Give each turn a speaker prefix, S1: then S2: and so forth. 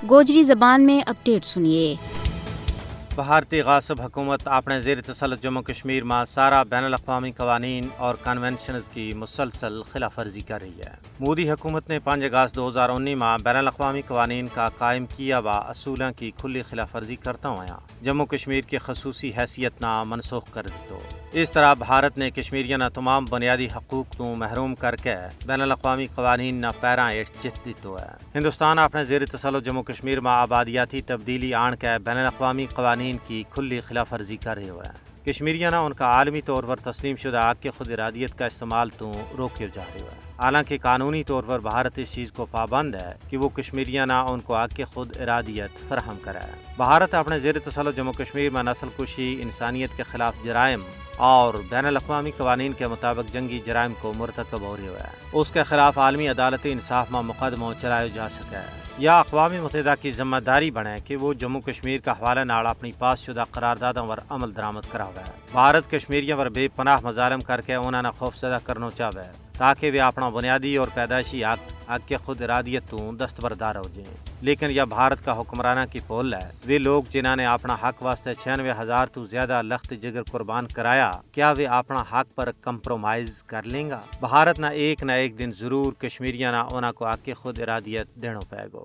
S1: گوجری زبان میں اپڈیٹ سنیے۔
S2: بھارتی غاصب حکومت اپنے زیر تسلط جموں کشمیر میں سارا بین الاقوامی قوانین اور کنونشنز کی مسلسل خلاف ورزی کر رہی ہے۔ مودی حکومت نے 5 اگست 2019 میں بین الاقوامی قوانین کا قائم کیا و اصولوں کی کھلی خلاف ورزی کرتا ہوا جموں کشمیر کی خصوصی حیثیت نہ منسوخ کر دیتو۔ اس طرح بھارت نے کشمیریوں نہ تمام بنیادی حقوق تو محروم کر کے بین الاقوامی قوانین نہ پیراں چت دیتو ہے۔ ہندوستان اپنے زیر تسلط جموں کشمیر میں آبادیاتی تبدیلی آن کے بین الاقوامی قوانین کی کھلی خلاف ورزی کر رہے ہوئے ہیں۔ کشمیریوں نے ان کا عالمی طور پر تسلیم شدہ حق خود ارادیت کا استعمال تو روکے جا رہے ہیں۔ حالانکہ قانونی طور پر بھارت اس چیز کو پابند ہے کہ وہ کشمیریوں نے ان کو حق خود ارادیت فراہم کرے۔ بھارت اپنے زیر تسلط جموں کشمیر میں نسل کشی، انسانیت کے خلاف جرائم اور بین الاقوامی قوانین کے مطابق جنگی جرائم کو مرتکب ہو رہے ہوئے اس کے خلاف عالمی عدالتی انصاف میں مقدمہ چلایا جا سکے یا اقوام متحدہ کی ذمہ داری بنے کہ وہ جموں کشمیر کا حوالہ نال اپنی پاس شدہ قراردادوں پر عمل درآمد کراوے۔ بھارت کشمیریوں پر بے پناہ مظالم کر کے انہوں نے خوف زدہ کرنا چاہے تاکہ وہ اپنا بنیادی اور پیدائشی حق کے خود ارادیت تو دستبردار ہو جائیں۔ لیکن یہ بھارت کا حکمرانہ کی پول ہے۔ وہ لوگ جنہوں نے اپنا حق واسطے 96,000 تو زیادہ لخت جگر قربان کرایا، کیا وہ اپنا حق پر کمپرومائز کر لیں گا؟ بھارت نہ ایک دن ضرور کشمیریوں نہ انہوں کو حق خود ارادیت دینا پائے گا۔